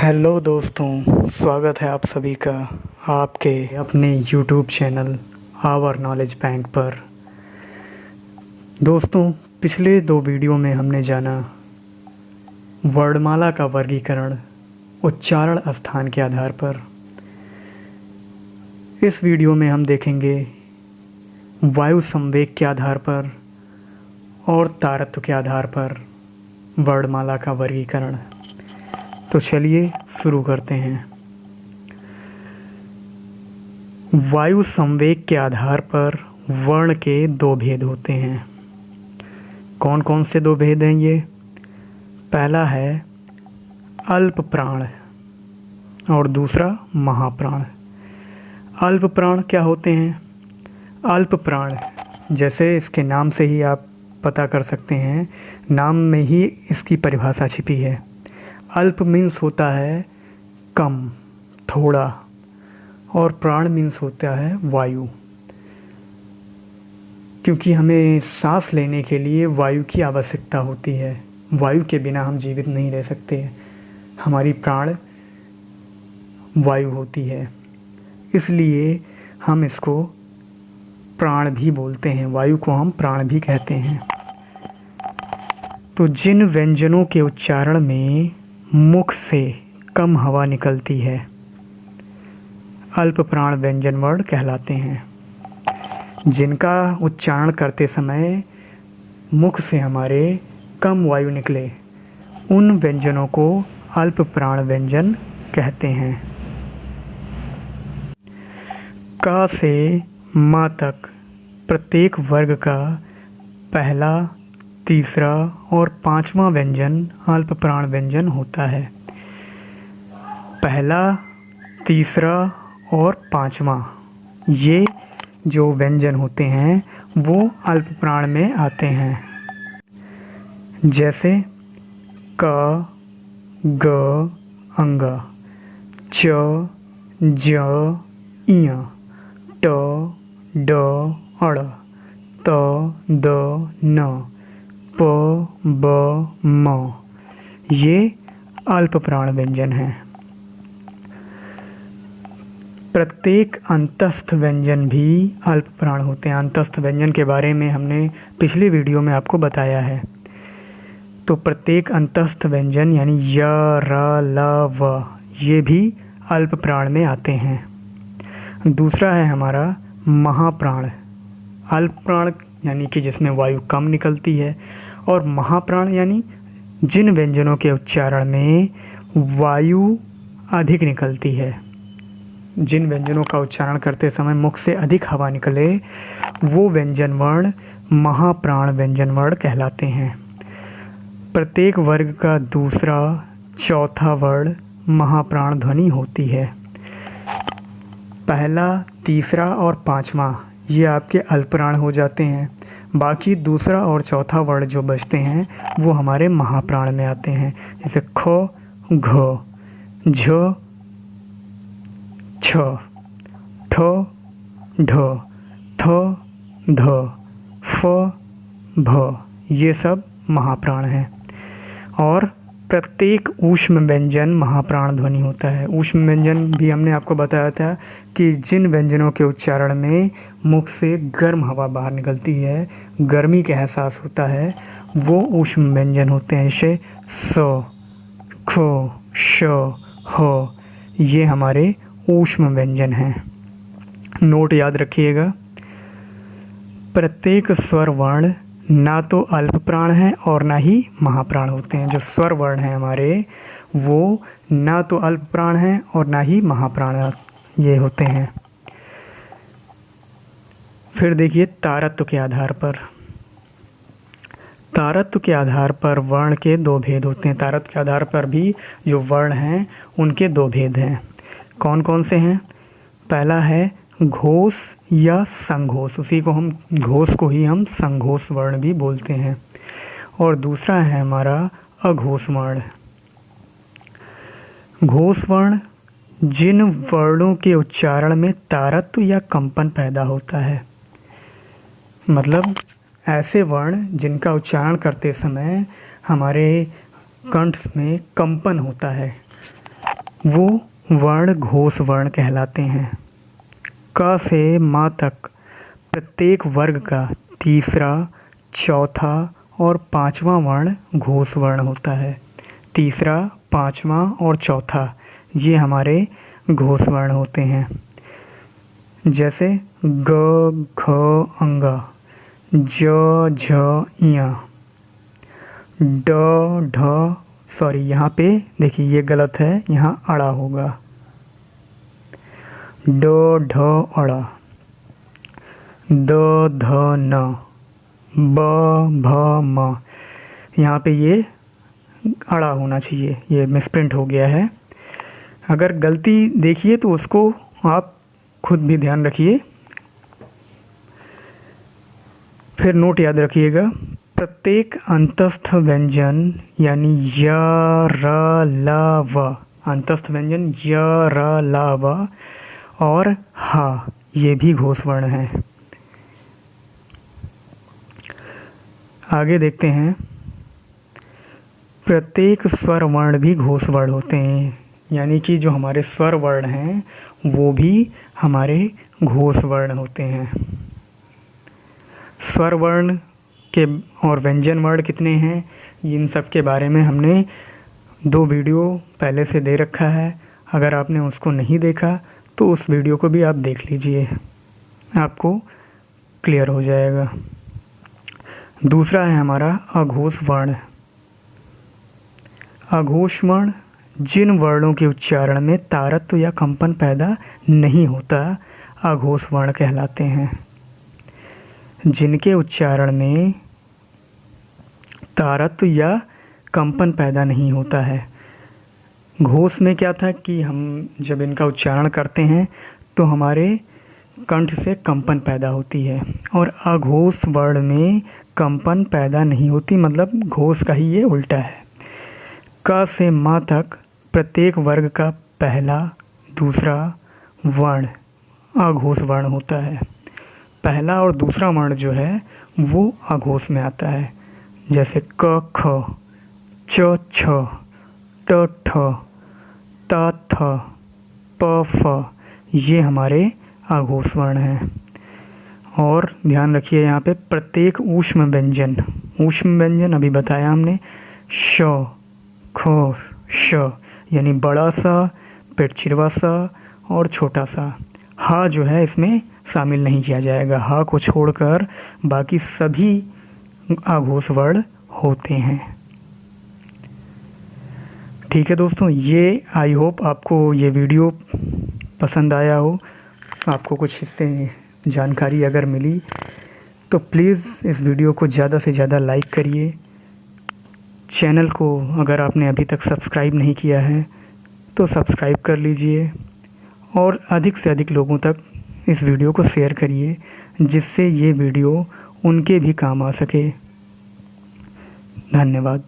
Hello दोस्तों, स्वागत है आप सभी का आपके अपने YouTube channel our knowledge bank पर। दोस्तों, पिछले दो वीडियो में हमने जाना वर्णमाला का वर्गीकरण उच्चारण स्थान के आधार पर। इस वीडियो में हम देखेंगे वायु संवेग के आधार पर और तारत्व के आधार पर वर्णमाला का वर्गीकरण। तो चलिए शुरू करते हैं। वायु संवेग के आधार पर वर्ण के दो भेद होते हैं। कौन कौन से दो भेद हैं ये? पहला है अल्प प्राण और दूसरा महाप्राण। अल्प प्राण क्या होते हैं? अल्प प्राण जैसे इसके नाम से ही आप पता कर सकते हैं, नाम में ही इसकी परिभाषा छिपी है। अल्प मीन्स होता है कम, थोड़ा, और प्राण मीन्स होता है वायु। क्योंकि हमें सांस लेने के लिए वायु की आवश्यकता होती है। वायु के बिना हम जीवित नहीं रह सकते। हमारी प्राण वायु होती है, इसलिए हम इसको प्राण भी बोलते हैं। वायु को हम प्राण भी कहते हैं। तो जिन व्यंजनों के उच्चारण में मुख से कम हवा निकलती है, अल्प प्राण व्यंजन वर्ण कहलाते हैं। जिनका उच्चारण करते समय मुख से हमारे कम वायु निकले, उन व्यंजनों को अल्प प्राण व्यंजन कहते हैं। क से म तक प्रत्येक वर्ग का पहला, तीसरा और पांचवा व्यंजन अल्प प्राण व्यंजन होता है। पहला, तीसरा और पांचवा ये जो व्यंजन होते हैं वो अल्प प्राण में आते हैं। जैसे क, ग, अंग, च, ज, इय, ट, ड, अड़, त, द, न, प, ब, म ये अल्प प्राण व्यंजन हैं। प्रत्येक अंतस्थ व्यंजन भी अल्प प्राण होते हैं। अंतस्थ व्यंजन के बारे में हमने पिछली वीडियो में आपको बताया है। तो प्रत्येक अंतस्थ व्यंजन यानी य, र, ल, व ये भी अल्प प्राण में आते हैं। दूसरा है हमारा महाप्राण। अल्प प्राण यानी कि जिसमें वायु कम निकलती है, और महाप्राण यानी जिन व्यंजनों के उच्चारण में वायु अधिक निकलती है। जिन व्यंजनों का उच्चारण करते समय मुख से अधिक हवा निकले, वो व्यंजन वर्ण महाप्राण व्यंजन वर्ण कहलाते हैं। प्रत्येक वर्ग का दूसरा, चौथा वर्ण महाप्राण ध्वनि होती है। पहला, तीसरा और पांचवा ये आपके अल्प प्राण हो जाते हैं। बाकी दूसरा और चौथा वर्ण जो बचते हैं वो हमारे महाप्राण में आते हैं। जैसे ख, घ, झ, छ, ठ, ढ, थ, ध, फ, भ ये सब महाप्राण हैं। और प्रत्येक ऊष्म व्यंजन महाप्राण ध्वनि होता है। ऊष्म व्यंजन भी हमने आपको बताया था कि जिन व्यंजनों के उच्चारण में मुख से गर्म हवा बाहर निकलती है, गर्मी का एहसास होता है, वो ऊष्म व्यंजन होते हैं। जैसे स, ख, श, ह ये हमारे ऊष्म व्यंजन हैं। नोट याद रखिएगा, प्रत्येक स्वर वर्ण ना तो अल्प प्राण हैं और ना ही महाप्राण होते हैं। जो स्वर वर्ण हैं हमारे वो ना तो अल्प प्राण हैं और ना ही महाप्राण ये होते हैं। फिर देखिए तारत्व के आधार पर। तारत्व के आधार पर वर्ण के दो भेद होते हैं। तारत्व के आधार पर भी जो वर्ण हैं उनके दो भेद हैं। कौन कौन से हैं? पहला है घोष या संघोष। घोष को ही हम संघोष वर्ण भी बोलते हैं। और दूसरा है हमारा अघोष वर्ण। घोष वर्ण जिन वर्णों के उच्चारण में तारत्व या कंपन पैदा होता है, मतलब ऐसे वर्ण जिनका उच्चारण करते समय हमारे कंठ में कंपन होता है, वो वर्ण घोष वर्ण कहलाते हैं। क से माँ तक प्रत्येक वर्ग का तीसरा, चौथा और पांचवा वर्ण घोष वर्ण होता है। तीसरा, पांचवा और चौथा ये हमारे घोष वर्ण होते हैं। जैसे ग, घ, अंग, ज, झ, इया, ड, ढ, सॉरी यहाँ पे देखिए ये गलत है, यहाँ अड़ा होगा। ड, ढ, अड़ा, द, ध, न, ब, भ, म, यहाँ पे ये अड़ा होना चाहिए, ये मिसप्रिंट हो गया है। अगर गलती देखिए तो उसको आप खुद भी ध्यान रखिए, फिर नोट याद रखिएगा। प्रत्येक अंतस्थ व्यंजन यानी य, र, ल, व, अंतस्थ व्यंजन य, र, ल, व और ह ये भी घोष वर्ण हैं। आगे देखते हैं, प्रत्येक स्वर वर्ण भी घोष वर्ण होते हैं, यानी कि जो हमारे स्वर वर्ण हैं वो भी हमारे घोष वर्ण होते हैं। स्वर वर्ण के और व्यंजन वर्ण कितने हैं, इन सब के बारे में हमने 2 वीडियो पहले से दे रखा है। अगर आपने उसको नहीं देखा तो उस वीडियो को भी आप देख लीजिए, आपको क्लियर हो जाएगा। दूसरा है हमारा अघोष वर्ण। अघोष वर्ण जिन वर्णों के उच्चारण में तारत्व या कंपन पैदा नहीं होता, अघोष वर्ण कहलाते हैं। जिनके उच्चारण में तारत्व या कंपन पैदा नहीं होता है। घोष में क्या था कि हम जब इनका उच्चारण करते हैं तो हमारे कंठ से कंपन पैदा होती है, और अघोष वर्ण में कंपन पैदा नहीं होती, मतलब घोष का ही ये उल्टा है। क से माँ तक प्रत्येक वर्ग का पहला, दूसरा वर्ण अघोष वर्ण होता है। पहला और दूसरा वर्ण जो है वो अघोष में आता है, जैसे क, ख, च, छ, ट, ठ, त, थ, प, फ ये हमारे अघोष वर्ण हैं। और ध्यान रखिए यहाँ पे प्रत्येक ऊष्म व्यंजन, ऊष्म व्यंजन अभी बताया हमने, श, ख, श यानी बड़ा सा, पेटचिरवा सा और छोटा सा। हा जो है इसमें शामिल नहीं किया जाएगा, हा को छोड़कर बाकी सभी अघोष वर्ण होते हैं। ठीक है दोस्तों, ये आई होप आपको ये वीडियो पसंद आया हो, आपको कुछ इससे जानकारी अगर मिली तो प्लीज़ इस वीडियो को ज़्यादा से ज़्यादा लाइक करिए। चैनल को अगर आपने अभी तक सब्सक्राइब नहीं किया है तो सब्सक्राइब कर लीजिए, और अधिक से अधिक लोगों तक इस वीडियो को शेयर करिए, जिससे ये वीडियो उनके भी काम आ सके। धन्यवाद।